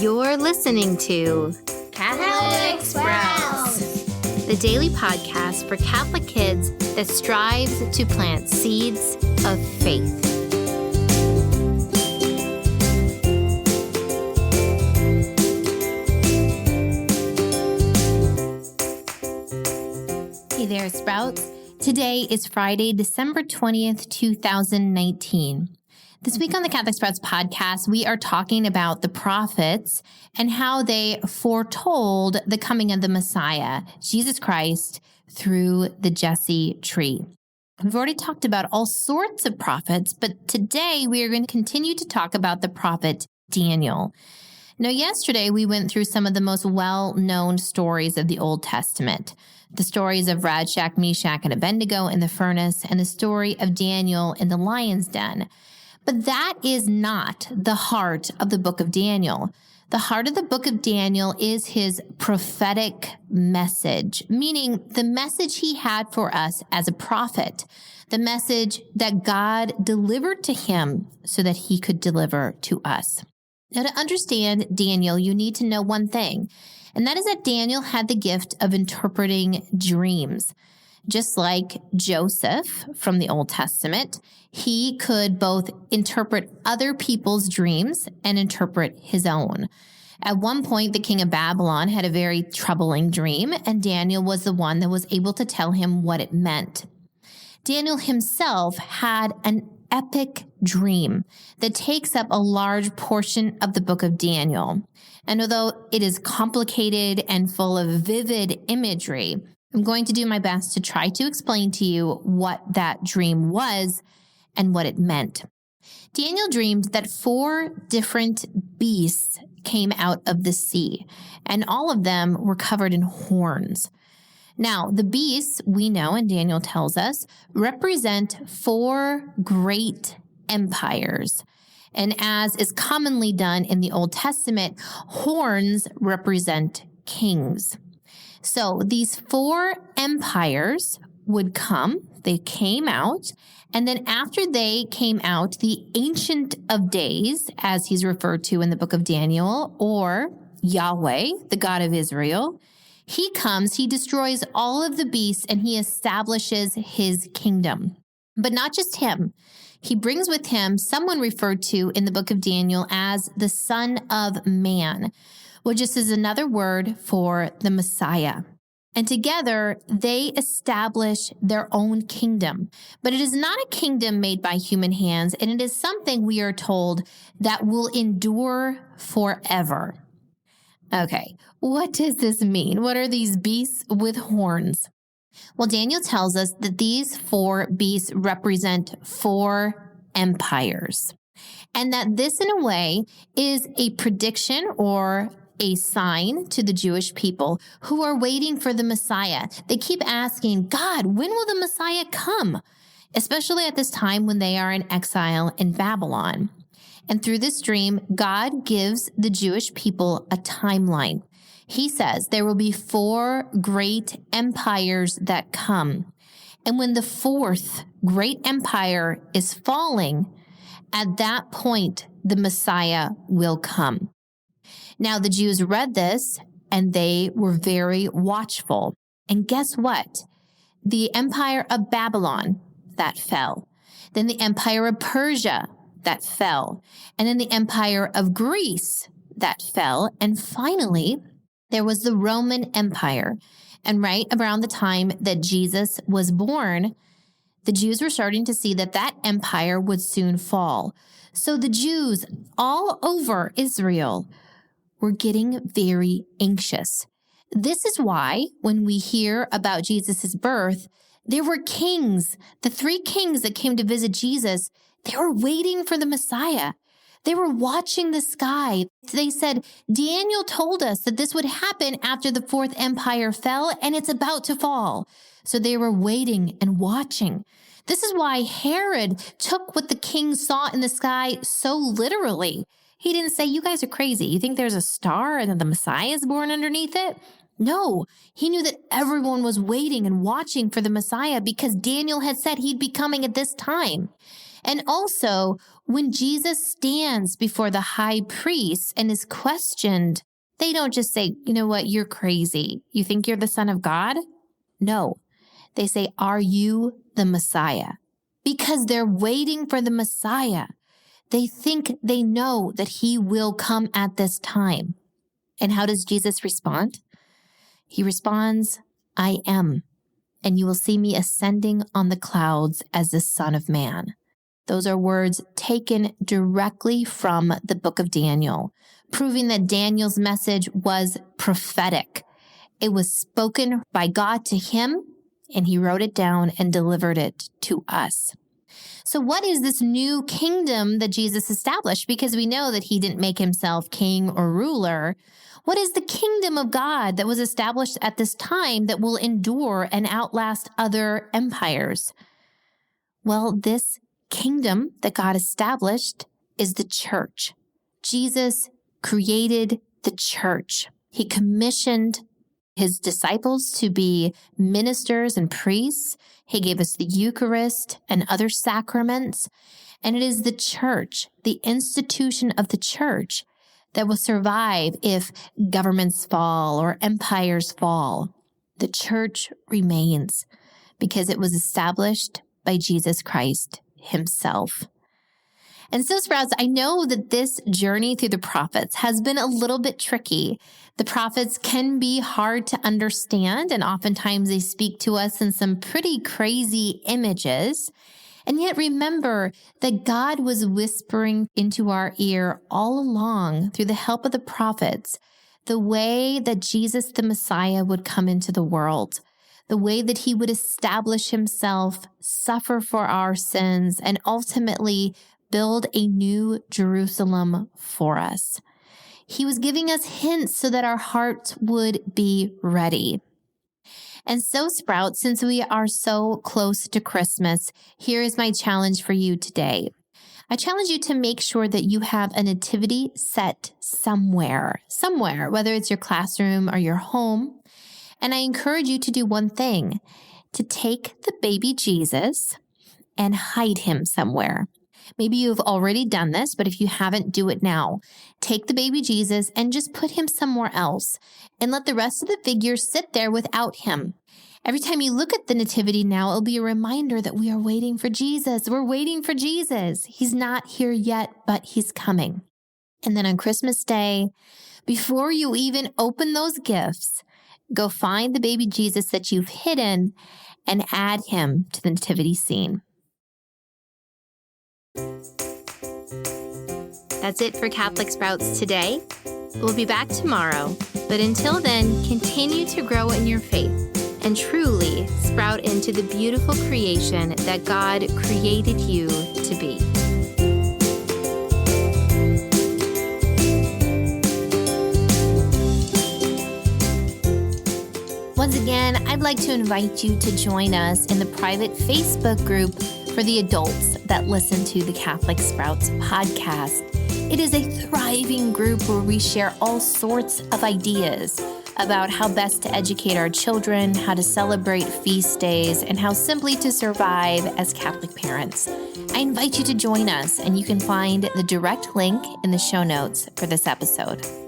You're listening to Catholic Sprouts, the daily podcast for Catholic kids that strives to plant seeds of faith. Hey there, Sprouts. Today is Friday, December 20th, 2019. This week on the Catholic Sprouts podcast, we are talking about the prophets and how they foretold the coming of the Messiah, Jesus Christ, through the Jesse tree. We've already talked about all sorts of prophets, but today we are going to continue to talk about the prophet Daniel. Now, yesterday we went through some of the most well-known stories of the Old Testament. The stories of Shadrach, Meshach, and Abednego in the furnace, and the story of Daniel in the lion's den. But that is not the heart of the book of Daniel. The heart of the book of Daniel is his prophetic message, meaning the message he had for us as a prophet, the message that God delivered to him so that he could deliver to us. Now, to understand Daniel, you need to know one thing, and that is that Daniel had the gift of interpreting dreams. Just like Joseph from the Old Testament, he could both interpret other people's dreams and interpret his own. At one point, the king of Babylon had a very troubling dream, and Daniel was the one that was able to tell him what it meant. Daniel himself had an epic dream that takes up a large portion of the book of Daniel. And although it is complicated and full of vivid imagery, I'm going to do my best to try to explain to you what that dream was and what it meant. Daniel dreamed that 4 different beasts came out of the sea, and all of them were covered in horns. Now, the beasts, we know, and Daniel tells us, represent 4 great empires. And as is commonly done in the Old Testament, horns represent kings. So these 4 empires would come, they came out, and then after they came out, the Ancient of Days, as he's referred to in the book of Daniel, or Yahweh, the God of Israel, he comes, he destroys all of the beasts, and he establishes his kingdom. But not just him. He brings with him someone referred to in the book of Daniel as the Son of Man, which is another word for the Messiah. And together, they establish their own kingdom. But it is not a kingdom made by human hands, and it is something, we are told, that will endure forever. Okay, what does this mean? What are these beasts with horns? Well, Daniel tells us that these 4 beasts represent 4 empires, and that this, in a way, is a prediction or a sign to the Jewish people who are waiting for the Messiah. They keep asking, God, when will the Messiah come? Especially at this time when they are in exile in Babylon. And through this dream, God gives the Jewish people a timeline. He says there will be 4 great empires that come. And when the 4th great empire is falling, at that point, the Messiah will come. Now, the Jews read this, and they were very watchful. And guess what? The empire of Babylon, that fell. Then the empire of Persia, that fell. And then the empire of Greece, that fell. And finally, there was the Roman Empire. And right around the time that Jesus was born, the Jews were starting to see that that empire would soon fall. So the Jews all over Israel were getting very anxious. This is why when we hear about Jesus' birth, there were kings, the 3 kings that came to visit Jesus, they were waiting for the Messiah. They were watching the sky. They said, Daniel told us that this would happen after the 4th empire fell, and it's about to fall. So they were waiting and watching. This is why Herod took what the king saw in the sky so literally. He didn't say, you guys are crazy. You think there's a star and then the Messiah is born underneath it? No, he knew that everyone was waiting and watching for the Messiah because Daniel had said he'd be coming at this time. And also, When Jesus stands before the high priest and is questioned, they don't just say, you know what, you're crazy. You think you're the Son of God? No. They say, are you the Messiah? Because they're waiting for the Messiah. They think they know that he will come at this time. And how does Jesus respond? He responds, I am, and you will see me ascending on the clouds as the Son of Man. Those are words taken directly from the book of Daniel, proving that Daniel's message was prophetic. It was spoken by God to him, and he wrote it down and delivered it to us. So what is this new kingdom that Jesus established? Because we know that he didn't make himself king or ruler. What is the kingdom of God that was established at this time that will endure and outlast other empires? Well, this kingdom that God established is the church. Jesus created the church. He commissioned his disciples to be ministers and priests. He gave us the Eucharist and other sacraments. And it is the church, the institution of the church, that will survive if governments fall or empires fall. The church remains because it was established by Jesus Christ himself. And so, Sprouts, I know that this journey through the prophets has been a little bit tricky. The prophets can be hard to understand, and oftentimes they speak to us in some pretty crazy images. And yet remember that God was whispering into our ear all along through the help of the prophets, the way that Jesus the Messiah would come into the world, the way that he would establish himself, suffer for our sins, and ultimately build a new Jerusalem for us. He was giving us hints so that our hearts would be ready. And so, Sprout, since we are so close to Christmas, here is my challenge for you today. I challenge you to make sure that you have a nativity set somewhere, whether it's your classroom or your home. And I encourage you to do one thing, to take the baby Jesus and hide him somewhere. Maybe you've already done this, but if you haven't, do it now. Take the baby Jesus and just put him somewhere else and let the rest of the figures sit there without him. Every time you look at the nativity now, it'll be a reminder that we are waiting for Jesus. We're waiting for Jesus. He's not here yet, but he's coming. And then on Christmas Day, before you even open those gifts, go find the baby Jesus that you've hidden and add him to the nativity scene. That's it for Catholic Sprouts today. We'll be back tomorrow, but until then, continue to grow in your faith and truly sprout into the beautiful creation that God created you to be. Once again, I'd like to invite you to join us in the private Facebook group for the adults that listen to the Catholic Sprouts podcast. It is a thriving group where we share all sorts of ideas about how best to educate our children, how to celebrate feast days, and how simply to survive as Catholic parents. I invite you to join us, and you can find the direct link in the show notes for this episode.